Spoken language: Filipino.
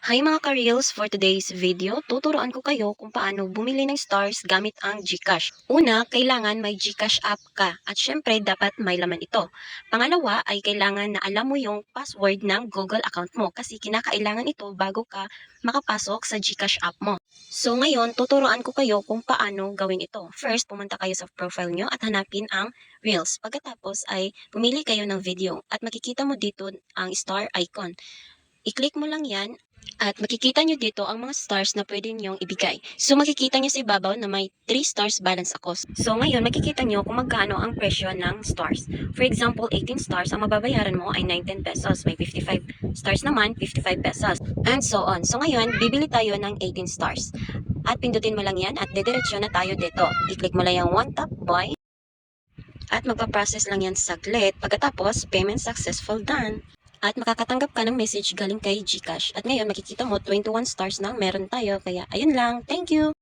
Hi mga ka-reels, for today's video, tuturuan ko kayo kung paano bumili ng stars gamit ang GCash. Una, kailangan may GCash app ka at syempre dapat may laman ito. Pangalawa ay kailangan na alam mo yung password ng Google account mo kasi kinakailangan ito bago ka makapasok sa GCash app mo. So ngayon, tuturuan ko kayo kung paano gawin ito. First, pumunta kayo sa profile nyo at hanapin ang Reels. Pagkatapos ay pumili kayo ng video at makikita mo dito ang star icon. I-click mo lang yan at makikita nyo dito ang mga stars na pwede nyong ibigay. So makikita nyo sa ibabaw na may 3 stars balance ako. So ngayon makikita nyo kung magkano ang presyo ng stars. For example, 18 stars, ang mababayaran mo ay 19 pesos. May 55 stars naman, 55 pesos. And so on. So ngayon, bibili tayo ng 18 stars. At pindutin mo lang yan at dediretso na tayo dito. I-click mo lang yung one tap buy. At magpa-process lang yan saglit. Pagkatapos, payment successful done. At makakatanggap ka ng message galing kay GCash. At ngayon makikita mo 21 stars na meron tayo. Kaya ayun lang. Thank you!